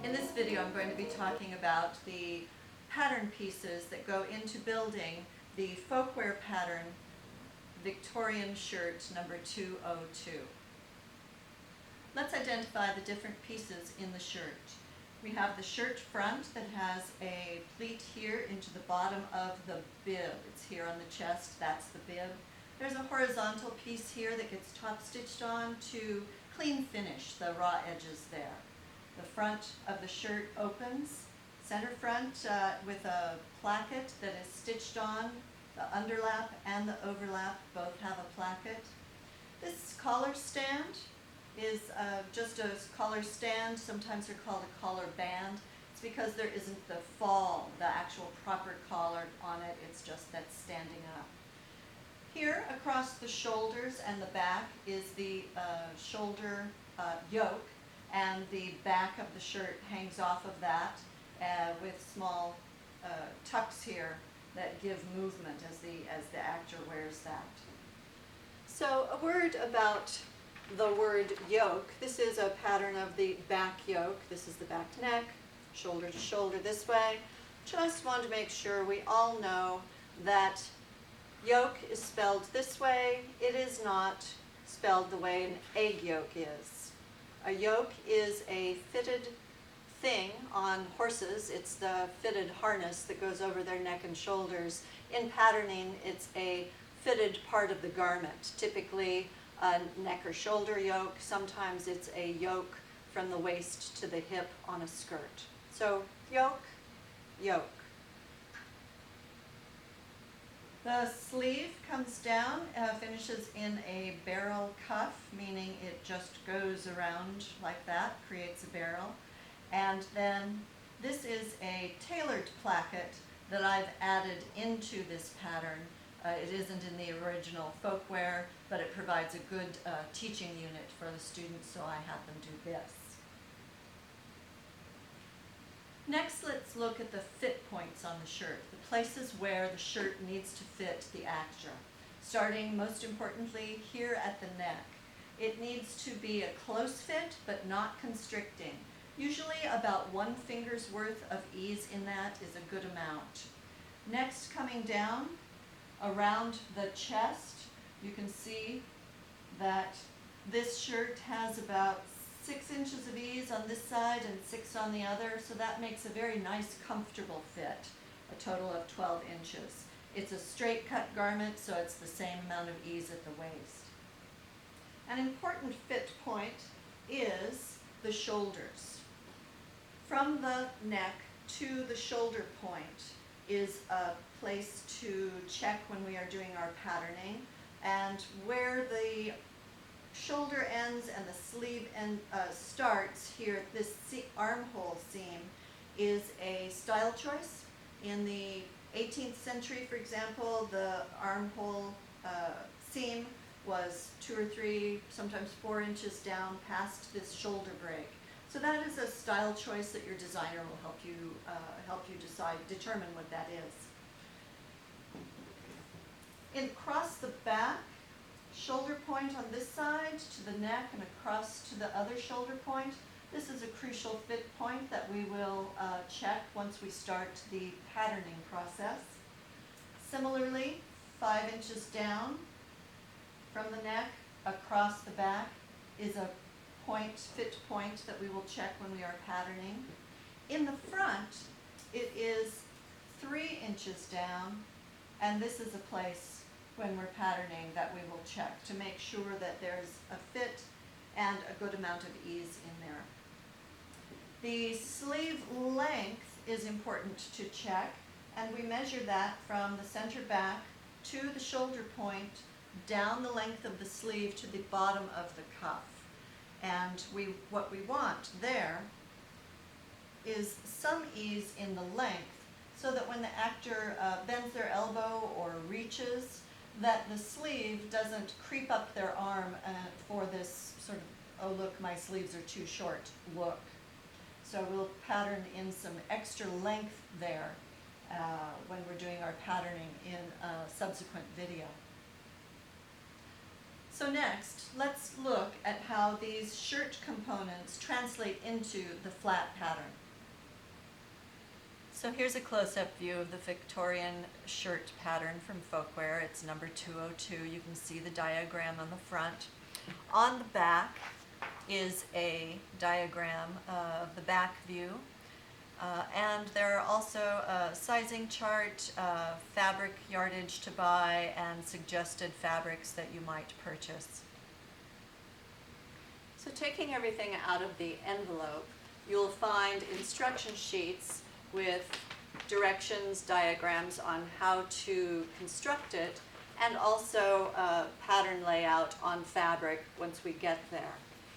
In this video I'm going to be talking about the pattern pieces that go into building the Folkwear pattern Victorian shirt number 202. Let's identify the different pieces in the shirt. We have the shirt front that has a pleat here into the bottom of the bib. It's here on the chest, that's the bib. There's a horizontal piece here that gets top stitched on to clean finish the raw edges there. The front of the shirt opens, center front with a placket that is stitched on. The underlap and the overlap both have a placket. This collar stand is just a collar stand. Sometimes they're called a collar band. It's because there isn't the fall, the actual proper collar on it. It's just that standing up. Here across the shoulders and the back is the shoulder yoke, and the back of the shirt hangs off of that with small tucks here that give movement as the actor wears that. So a word about the word yoke. This is a pattern of the back yoke. This is the back neck, shoulder to shoulder this way. Just want to make sure we all know that yoke is spelled this way. It is not spelled the way an egg yolk is. A yoke is a fitted thing on horses. It's the fitted harness that goes over their neck and shoulders. In patterning, it's a fitted part of the garment, typically a neck or shoulder yoke. Sometimes it's a yoke from the waist to the hip on a skirt. So yoke, yoke. The sleeve comes down, finishes in a barrel cuff, meaning it just goes around like that, creates a barrel. And then this is a tailored placket that I've added into this pattern. It isn't in the original Folkwear, but it provides a good teaching unit for the students, so I had them do this. Next, let's look at the fit points on the shirt, the places where the shirt needs to fit the actor. Starting, most importantly, here at the neck. It needs to be a close fit, but not constricting. Usually about 1 finger's worth of ease in that is a good amount. Next, coming down around the chest, you can see that this shirt has about 6 inches of ease on this side and 6 on the other, so that makes a very nice, comfortable fit, a total of 12 inches. It's a straight cut garment, so it's the same amount of ease at the waist. An important fit point is the shoulders. From the neck to the shoulder point is a place to check when we are doing our patterning, and where the shoulder ends and the sleeve end starts here, this armhole seam is a style choice. In the 18th century, for example, the armhole seam was 2 or 3, sometimes 4 inches down past this shoulder break. So that is a style choice that your designer will help you determine what that is. Across the back, shoulder point on this side to the neck and across to the other shoulder point. This is a crucial fit point that we will check once we start the patterning process. Similarly, 5 inches down from the neck across the back is a fit point that we will check when we are patterning. In the front, it is 3 inches down, and this is a place when we're patterning that we will check to make sure that there's a fit and a good amount of ease in there. The sleeve length is important to check, and we measure that from the center back to the shoulder point, down the length of the sleeve to the bottom of the cuff. And what we want there is some ease in the length, so that when the actor bends their elbow or reaches, that the sleeve doesn't creep up their arm for this sort of, oh look, my sleeves are too short look. So we'll pattern in some extra length there when we're doing our patterning in a subsequent video. So next, let's look at how how these shirt components translate into the flat pattern. So here's a close-up view of the Victorian shirt pattern from Folkwear. It's number 202. You can see the diagram on the front. On the back is a diagram of the back view. And there are also a sizing chart, fabric yardage to buy, and suggested fabrics that you might purchase. So taking everything out of the envelope, you'll find instruction sheets with directions, diagrams on how to construct it, and also a pattern layout on fabric once we get there.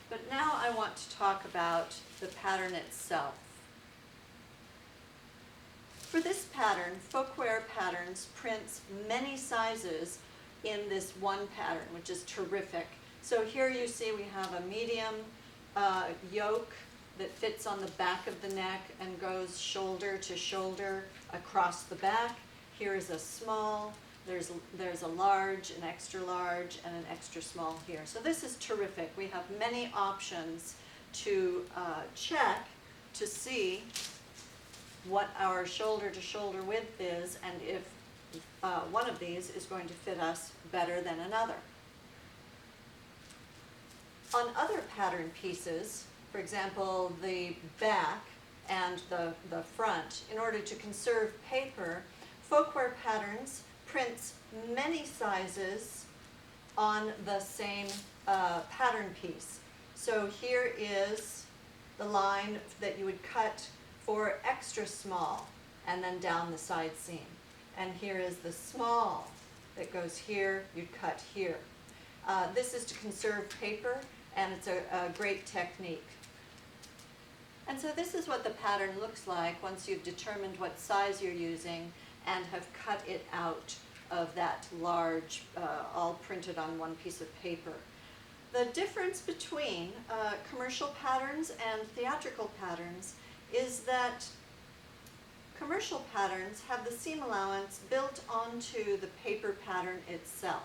But now I want to talk about the pattern itself. For this pattern, Folkwear Patterns prints many sizes in this one pattern, which is terrific. So here you see we have a medium yoke that fits on the back of the neck and goes shoulder to shoulder across the back. Here is a small, there's a large, an extra large, and an extra small here. So this is terrific. We have many options to check to see what our shoulder to shoulder width is, and if one of these is going to fit us better than another. On other pattern pieces, for example, the back and the front, in order to conserve paper, Folkwear Patterns prints many sizes on the same pattern piece. So here is the line that you would cut for extra small and then down the side seam. And here is the small that goes here, you'd cut here. This is to conserve paper, and it's a great technique. And so this is what the pattern looks like once you've determined what size you're using and have cut it out of that large, all printed on one piece of paper. The difference between commercial patterns and theatrical patterns is that commercial patterns have the seam allowance built onto the paper pattern itself.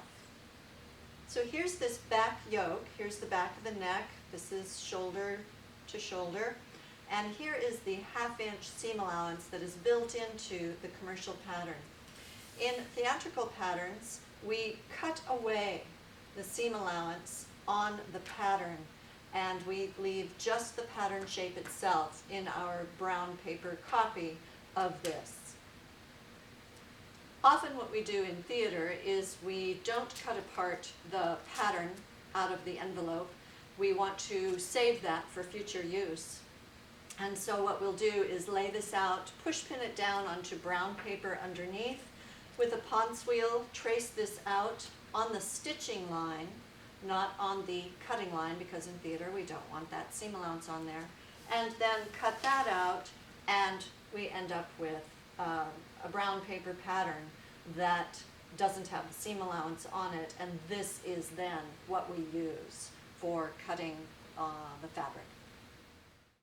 So here's this back yoke, here's the back of the neck, this is shoulder to shoulder, and here is the 1/2-inch seam allowance that is built into the commercial pattern. In theatrical patterns, we cut away the seam allowance on the pattern, and we leave just the pattern shape itself in our brown paper copy of this. Often what we do in theater is we don't cut apart the pattern out of the envelope. We want to save that for future use. And so what we'll do is lay this out, push pin it down onto brown paper underneath. With a ponce wheel, trace this out on the stitching line, not on the cutting line, because in theater we don't want that seam allowance on there. And then cut that out, and we end up with a brown paper pattern that doesn't have the seam allowance on it, and this is then what we use for cutting the fabric.